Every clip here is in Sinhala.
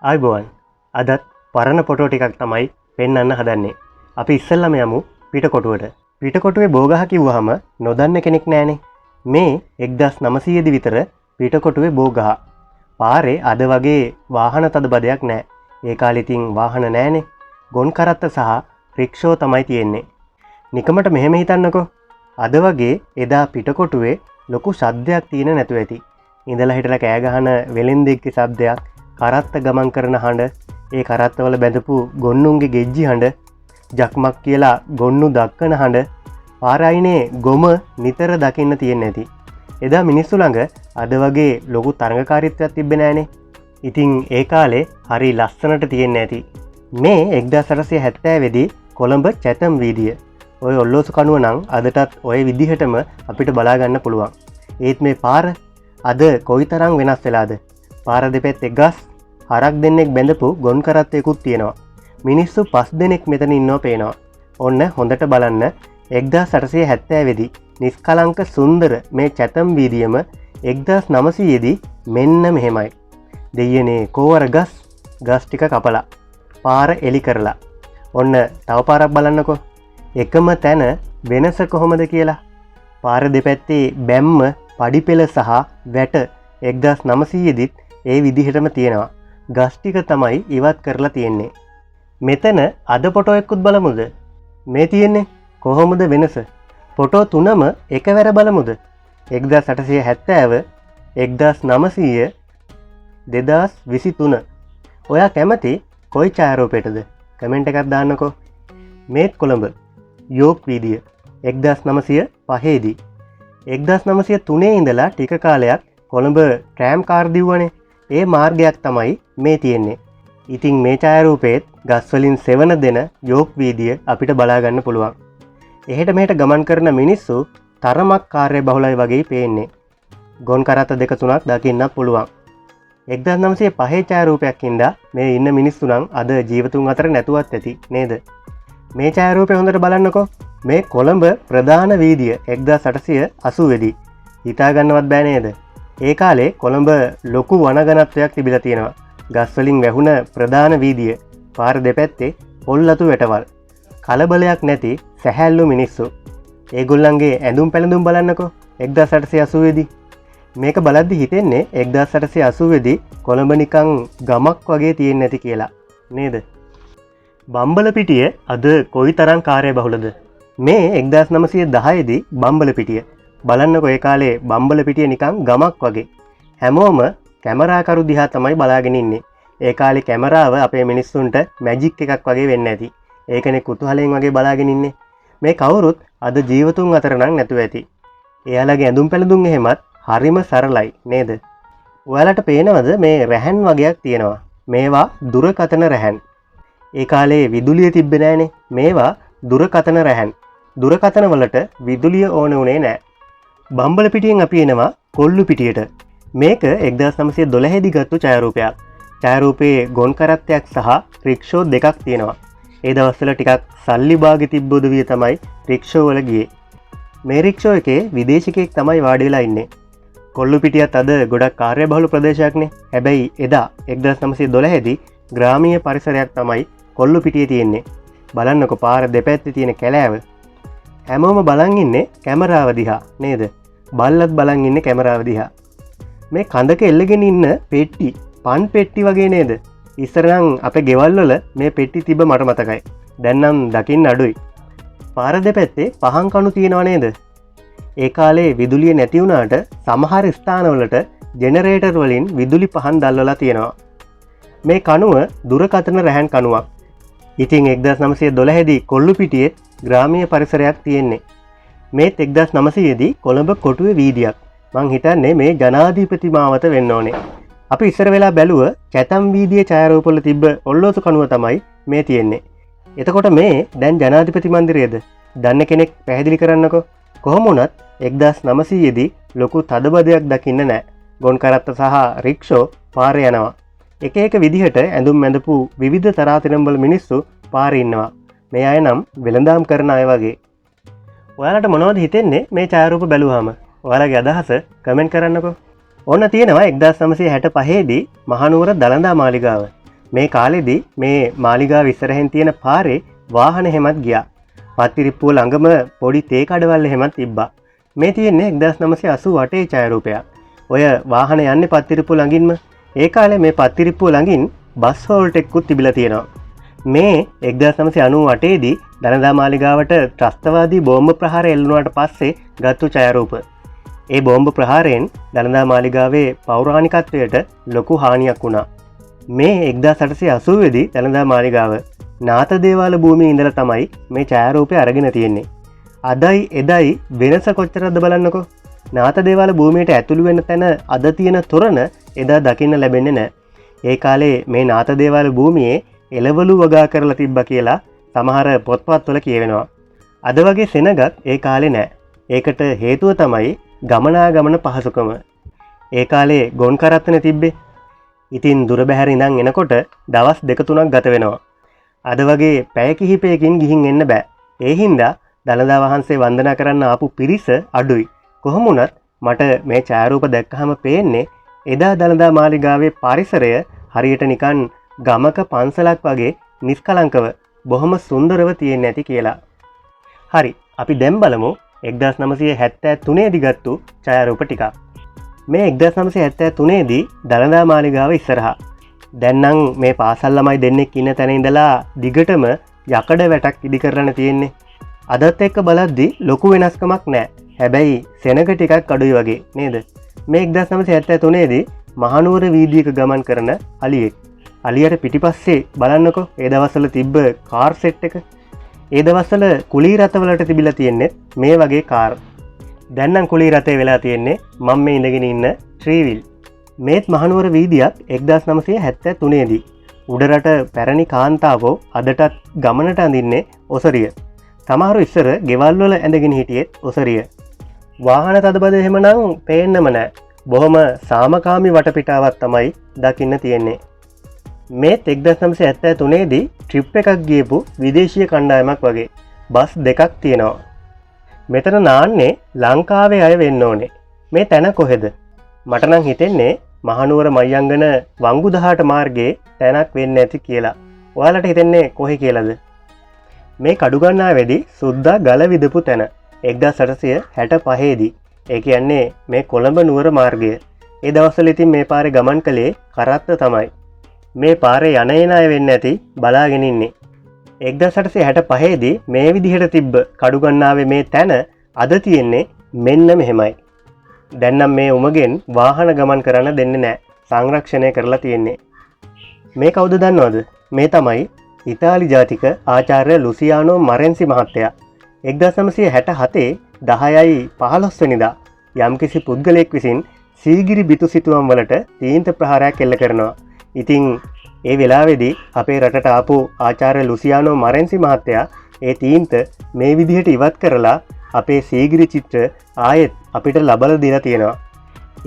ආයිබෝවන් අදත් පරණ ෆොටෝ ටිකක් තමයි පෙන්වන්න හදන්නේ. අපි ඉස්සෙල්ලාම යමු පිටකොටුවට. පිටකොටුවේ බෝගහ කිව්වහම නොදන්න කෙනෙක් නැහනේ. මේ 1900 දී විතර පිටකොටුවේ බෝගහ. පාරේ අද වගේ වාහන තදබදයක් නැහැ. ඒ කාලේ තින් වාහන නැහනේ. ගොන් කරත්ත සහ රික්ෂෝ තමයි තියෙන්නේ. නිකමට මෙහෙම හිතන්නකෝ. අද වගේ එදා පිටකොටුවේ ලොකු ශබ්දයක් තියෙන නැතුව ඇති. ඉඳලා හිටලා කෑ ගහන වෙලෙන්දෙක්ගේ ශබ්දයක්, කරත්ත ගමන් කරන හඬ, ඒ කරත්තවල බැඳපු ගොන්නුන්ගේ ගෙජ්ජි හඬ, ජක්මක් කියලා ගොන්නු දක්කන හඬ, පාරයිනේ ගොම නිතර දකින්න තියෙන්නේ නැති. එදා මිනිස්සු ළඟ අද වගේ ලොකු තරඟකාරීත්වයක් තිබ්බේ නෑනේ. ඉතින් ඒ කාලේ හරි ලස්සනට තියෙන්නේ නැති. මේ 1870 දී කොළඹ චැතම් වීදිය. ඔය ඔල්ලෝසු කනුව නම් අදටත් ඔය විදිහටම අපිට බලා ගන්න පුළුවන්. ඒත් මේ පාර අද කොයිතරම් වෙනස් වෙලාද? පාර දෙපැත්තේ ගස්, හරක් දෙන්නෙක් බැඳපු ගොන් කරත්තයකුත් තියෙනවා. මිනිස්සු 5 දෙනෙක් මෙතන ඉන්නවා පේනවා. ඔන්න හොඳට බලන්න 1870 දී නිස්කලංක සුන්දර මේ චැතම් වීදියම 1900 දී මෙන්න මෙහෙමයි. දෙයියනේ කෝවර ගස් ටික කපලා පාර එලි කරලා. ඔන්න තව පාරක් බලන්නකෝ. එකම තැන වෙනස කොහොමද කියලා. පාර දෙපැත්තේ බැම්ම, පඩිපෙළ සහ වැට 1900 දිත් ඒ විදිහටම තියෙනවා. ගස් ටික තමයි ඉවත් කරලා තියෙන්නේ. මෙතන අද ෆොටෝ එකකුත් බලමුද? මේ තියෙන්නේ කොහොමද වෙනස? ෆොටෝ තුනම එකවර බලමුද? 1870, 1900, 2023. ඔයා කැමති කොයි ඡායාරූපයටද? කමෙන්ට් එකක් දාන්නකෝ. මේත් කොළඹ යෝක් වීදිය 1905 දී. 1903 ඉඳලා ටික කාලයක් කොළඹ ට්‍රෑම් කාර් දිව්වනේ. ඒ මාර්ගයක් තමයි මේ තියෙන්නේ. ඉතින් මේ ඡායාරූපෙත් ගස්වලින් සෙවන දෙන යෝක් වීදිය අපිට බලා ගන්න පුළුවන්. එහෙට මෙහෙට ගමන් කරන මිනිස්සු තරමක් කාර්ය බහුලයි වගේ පේන්නේ. ගොන් කරත්ත දෙක තුනක් දකින්නත් පුළුවන්. 1905 ඡායාරූපයක් ඉඳලා මේ ඉන්න මිනිස්සු නම් අද ජීවතුන් අතර නැතුවත් ඇති නේද? මේ ඡායාරූපය හොඳට බලන්නකෝ. මේ කොළඹ ප්‍රධාන වීදිය 1880 දී. හිතා ගන්නවත් බෑ නේද? ඒ කාලේ කොළඹ ලොකු වනගනත්වයක් තිබිලා තියෙනවා. ගස්වලින් වැහුණ ප්‍රධාන වීදිය. පාර දෙපැත්තේ පොල්ලතු වැටවල්. කලබලයක් නැති සැහැල්ලු මිනිස්සු. ඒගොල්ලන්ගේ ඇඳුම් පැළඳුම් බලන්නකෝ. 1880 දී. මේක බලද්දි හිතෙන්නේ 1880 දී කොළඹ නිකන් ගමක් වගේ තියෙන්නේ නැති කියලා. නේද? බම්බලපිටිය අද කොයිතරම් කාර්යබහුලද? මේ 1910 දී බම්බලපිටිය. බලන්නකො ඒ කාලේ බම්බලපිටිය නිකන් ගමක් වගේ. හැමෝම කැමරාකරු දිහා තමයි බලාගෙන ඉන්නේ. ඒ කාලේ කැමරාව අපේ මිනිස්සුන්ට මැජික් එකක් වගේ වෙන්න ඇති. ඒකනේ කුතුහලයෙන් වගේ බලාගෙන ඉන්නේ. මේ කවුරුත් අද ජීවතුන් අතර නම් නැතුව ඇති. එයාලගේ ඇඳුම් පැළඳුම් එහෙමත් හරිම සරලයි නේද? ඔයාලට පේනවද මේ රැහන් වගේක් තියෙනවා. මේවා දුරකථන රැහන්. ඒ කාලේ විදුලිය තිබ්බේ නෑනේ. මේවා දුරකථන රැහන්. දුරකථන වලට විදුලිය ඕන උනේ නෑ. බම්බලපිටියෙන් අපි එනවා කොල්ලුපිටියට. මේක 1912 දී ගත්තු ඡායාරූපයක්. ඡායාරූපයේ ගොන් කරත්තයක් සහ රික්ෂෝ දෙකක් තියෙනවා. ඒ දවස්වල ටිකක් සල්ලි බාගෙ තිබ්බ උදවිය තමයි රික්ෂෝ වල ගියේ. මේ රික්ෂෝ එකේ විදේශිකයෙක් තමයි වාඩි වෙලා ඉන්නේ. කොල්ලුපිටියත් අද ගොඩක් කාර්යබහුල ප්‍රදේශයක්නේ. හැබැයි එදා 1912 දී ග්‍රාමීය පරිසරයක් තමයි කොල්ලුපිටියේ තියෙන්නේ. බලන්නකො පාර දෙපැත්තේ තියෙන කැලෑව. හැමෝම බලන් ඉන්නේ කැමරාව දිහා නේද? බල්ලත් බලන් ඉන්නේ කැමරාව දිහා. මේ කඳක එල්ලගෙන ඉන්න පෙට්ටි, පන් පෙට්ටි වගේ නේද? ඉස්සර නම් අපේ ගෙවල් වල මේ පෙට්ටි තිබ්බ මට මතකයි. දැන් නම් දකින්න අඩුයි. පාර දෙපැත්තේ පහන් කණු තියෙනව නේද? ඒ කාලේ විදුලිය නැති වුණාට සමහර ස්ථානවලට ජෙනරේටර් වලින් විදුලි පහන් දැල්වලා තියෙනවා. මේ කණුව දුරකථන රැහන් කණුවක්. ඉතින් 1912 දී කොල්ලුපිටියේ ග්‍රාමීය පරිසරයක් තියෙන්නේ. මේත් 1900 දී කොළඹ කොටුවේ වීදියක්. මං හිතන්නේ මේ ජනාධිපති මාවත වෙන්න ඕනේ. අපි ඉස්සර වෙලා බැලුව චැතම් වීදියේ ඡායාරූපවල තිබ්බ ඔල්ලෝසු කණුව තමයි මේ තියෙන්නේ. එතකොට මේ දැන් ජනාධිපති මන්දිරයේද? දන්න කෙනෙක් පැහැදිලි කරන්නකෝ. කොහොම වුණත් 1900 දී ලොකු තදබදයක් දකින්න නෑ. ගොන් කරත්ත සහ රික්ෂෝ පාරේ යනවා. එක එක විදිහට ඇඳුම් ඇඳපු විවිධ තරාතිරම්වල මිනිස්සු පාරේ ඉන්නවා. මේ අය නම් වෙළඳාම් කරන අය වගේ. ඔයාලට මොනවද හිතෙන්නේ මේ ඡායාරූප බැලුවාම? ඔයාලගේ අදහස කමෙන්ට් කරන්නකෝ. ඕන්න තියෙනවා 1965 දී මහනුවර දළදා මාලිගාව. මේ කාලෙදි මේ මාලිගාව ඉස්සරහෙන් තියෙන පාරේ වාහන හෙමත් ගියා. පත්තිරිප්පුව ළඟම පොඩි තේ කඩවල් හෙමත් තිබ්බා. මේ තියෙන්නේ 1988 ඡායාරූපයක්. ඔය වාහන යන්නේ පත්තිරිප්පුව ළඟින්ම. ඒ කාලේ මේ පත්තිරිප්පුව ළඟින් බස් හෝල්ට් එකකුත් තිබිලා තියෙනවා. මේ 1998 දී දළදා මාලිගාවට ත්‍රස්තවාදී බෝම්බ ප්‍රහාර එල්ලුණාට පස්සේ ගත්තු ඡායාරූප. ඒ බෝම්බ ප්‍රහාරයෙන් දළදා මාලිගාවේ පෞරාණිකත්වයට ලොකු හානියක් වුණා. මේ 1880 දී දළදා මාලිගාව නාත දේවාල භූමියේ ඉඳලා තමයි මේ ඡායාරූපය අරගෙන තියෙන්නේ. අදයි එදයි වෙනස කොච්චරද බලන්නකෝ. නාත දේවාල භූමියට ඇතුළු වෙන තැන අද තියෙන තොරණ එදා දකින්න ලැබෙන්නේ නැහැ. ඒ කාලේ මේ නාත දේවාල භූමියේ එළවලු වගා කරලා තිබ්බා කියලා සමහර පොත්පත්වල කියවෙනවා. අද වගේ සෙනගක් ඒ කාලේ නැහැ. ඒකට හේතුව තමයි ගමනාගමන පහසුකම. ඒ කාලේ ගොන් කරත්තන තිබ්බේ. ඉතින් දුර බැහැර ඉඳන් එනකොට දවස් 2-3ක් ගත වෙනවා. අද වගේ පැය කිහිපයකින් ගිහින් එන්න බෑ. ඒ හින්දා දළදා වහන්සේ වන්දනා කරන්න ආපු පිරිස අඩුයි. කොහොම වුණත් මට මේ ඡායාරූප දැක්කහම පේන්නේ එදා දළදා මාලිගාවේ පරිසරය හරියට නිකන් ගමක පන්සලක් වගේ නිස්කලංකව බොහොම සුන්දරව තියෙන්නේ නැති කියලා. හරි, අපි දැන් බලමු 1973 දී ගත්තු ඡායාරූප ටිකක්. මේ 1973 දී දළදා මාලිගාව ඉස්සරහා. දැන් නම් මේ පාසල් ළමයි දෙන්නෙක් ඉන්න තැන ඉඳලා දිගටම යකඩ වැටක් ඉදි කරන්න තියෙන්නේ. අදත් එක්ක බලද්දි ලොකු වෙනස්කමක් නැහැ. හැබැයි සෙනග ටිකක් අඩුයි වගේ නේද? මේ 1973 දී මහනුවර වීදියක ගමන් කරන අලියෙක්. අලියට පිටිපස්සේ බලන්නකෝ ඒ දවස්වල තිබ්බ කාර් සෙට් එක. ඒ දවස්වල කුලී රථවලට තිබිලා තියෙන්නේ මේ වගේ කාර්. දැන් නම් කුලී රථේ වෙලා තියෙන්නේ මම මේ ඉඳගෙන ඉන්න ත්‍රිවිල්. මේත් මහනුවර වීදියක් 1973 දී. උඩරට පැරණි කාන්තාවෝ අදටත් ගමනට අඳින්නේ ඔසරිය. සමහරු ඉස්සර ගෙවල් වල ඇඳගෙන හිටියෙත් ඔසරිය. වාහන තදබද එහෙමනම් පේන්නම නැහැ. බොහොම සාමකාමී වටපිටාවක් තමයි දකින්න තියෙන්නේ. මේත් 1973 දී ට්‍රිප් එකක් ගියපු විදේශීය කණ්ඩායමක් වගේ බස් දෙකක් තියෙනවා. මෙතන නාන්නේ ලංකාවේ අය වෙන්න ඕනේ. මේ තැන කොහෙද? මට නම් හිතෙන්නේ මහනුවර මයංගන වංගු 18 මාර්ගයේ තැනක් වෙන්න ඇති කියලා. ඔයාලට හිතෙන්නේ කොහේ කියලාද? මේ කඩුගන්නාවේදී සුද්දා ගල විදපු තැන 1865 දී. ඒ කියන්නේ මේ කොළඹ නුවර මාර්ගය. ඒ දවස්වල ඉතින් මේ පාරේ ගමන් කළේ කරත්ත තමයි. මේ පාරේ යන එන අය වෙන්න ඇති බලාගෙන ඉන්නේ. 1865 දී මේ විදිහට තිබ්බ කඩුගන්නාවේ මේ තැන අද තියෙන්නේ මෙන්න මෙහෙමයි. දැන් නම් මේ උමගෙන් වාහන ගමන් කරන්න දෙන්නේ නැහැ. සංරක්ෂණය කරලා තියෙන්නේ. මේ කවුද දන්නවද? මේ තමයි ඉතාලි ජාතික ආචාර්ය ලුසියානෝ මරෙන්සි මහත්තයා. 1967 10/15 වෙනිදා යම්කිසි පුද්ගලයෙක් විසින් සීගිරි බිතු සිතුවම් වලට තීන්ත ප්‍රහාරයක් එල්ල කරනවා. ඉතින් ඒ වෙලාවේදී අපේ රටට ආපු ආචාර්ය ලුසියානෝ මරෙන්සි මහත්තයා ඒ තීන්ත මේ විදිහට ඉවත් කරලා අපේ සීගිරි චිත්‍ර ආයෙත් අපිට ලබලා දීලා තියෙනවා.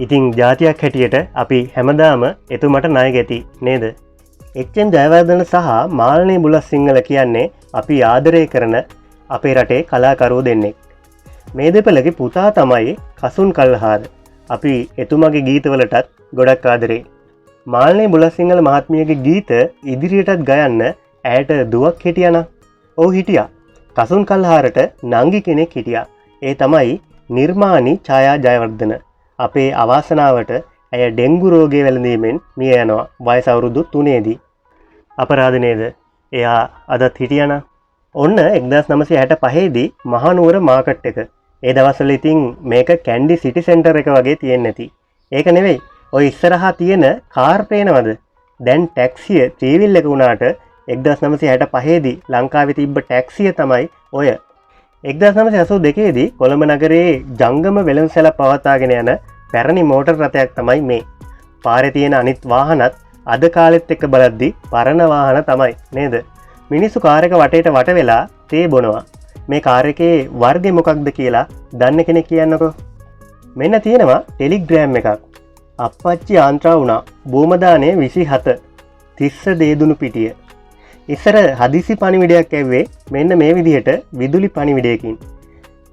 ඉතින් ජාතියක් හැටියට අපි හැමදාම එතුමට ණය ගැති නේද? එච්.එම්. ජයවර්ධන සහ මාල්නී බුලත්සිංහල කියන්නේ අපි ආදරය කරන අපේ රටේ කලාකරුවෝ දෙන්නෙක්. මේ දෙපළගේ පුතා තමයි කසුන් කල්හාර. අපි එතුමගේ ගීතවලටත් ගොඩක් ආදරේ. මාල්නී බුලත්සිංහල මහත්මියගේ ගීත ඉදිරියටත් ගයන්න ඇයට දුවක් හිටියනම්. ඔව් හිටියා. කසුන් කල්හාරට නංගි කෙනෙක් හිටියා. ඒ තමයි නිර්මාණි ඡායා ජයවර්ධන. අපේ අවාසනාවට ඇය ඩෙංගු රෝගය වැළඳීමෙන් මිය යනවා වයස අවුරුදු 3 දී. අපරාධ නේද? එයා අදත් හිටියනම්. ඔන්න 1965 දී මහනුවර මාකට් එක. ඒ දවස්වල ඉතින් මේක කැන්ඩි සිටි සෙන්ටර් එක වගේ තියෙන්නේ නැති. ඒක නෙවෙයි. ඔය ඉස්සරහා තියෙන කාර් පේනවද? දැන් ටැක්සිය ත්‍රිවිල් එක වුණාට 1965 දී ලංකාවේ තිබ්බ ටැක්සිය තමයි ඔය. 1982 දී කොළඹ නගරයේ ජංගම වෙළඳසැල පවත්වාගෙන යන පැරණි මෝටර් රථයක් තමයි මේ. පාරේ තියෙන අනිත් වාහනත් අද කාලෙත් එක්ක බලද්දි පරණ වාහන තමයි නේද? මිනිස්සු කාර් එක වටේට වට වෙලා තේ බොනවා. මේ කාර් එකේ වර්ගය මොකක්ද කියලා දන්න කෙනෙක් කියන්නකෝ. මෙන්න තියෙනවා ටෙලිග්‍රෑම් එකක්. අප්පච්චි ආන්ත්‍රා වුණා. බෝමදානේ 27. තිස්ස දේදුණු පිටිය. ඉස්සර හදිසි පණිවිඩයක් ඇව්වේ මෙන්න මේ විදිහට විදුලි පණිවිඩයකින්.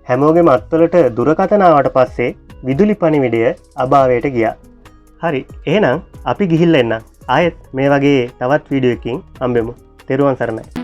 හැමෝගෙම අත්වලට දුරකථන ආවට පස්සේ විදුලි පණිවිඩය අභාවයට ගියා. හරි, එහෙනම් අපි ගිහිල්ලා එන්න. ආයෙත් මේ වගේ තවත් වීඩියෝ එකකින් හම්බෙමු. තෙරුවන් සරණයි.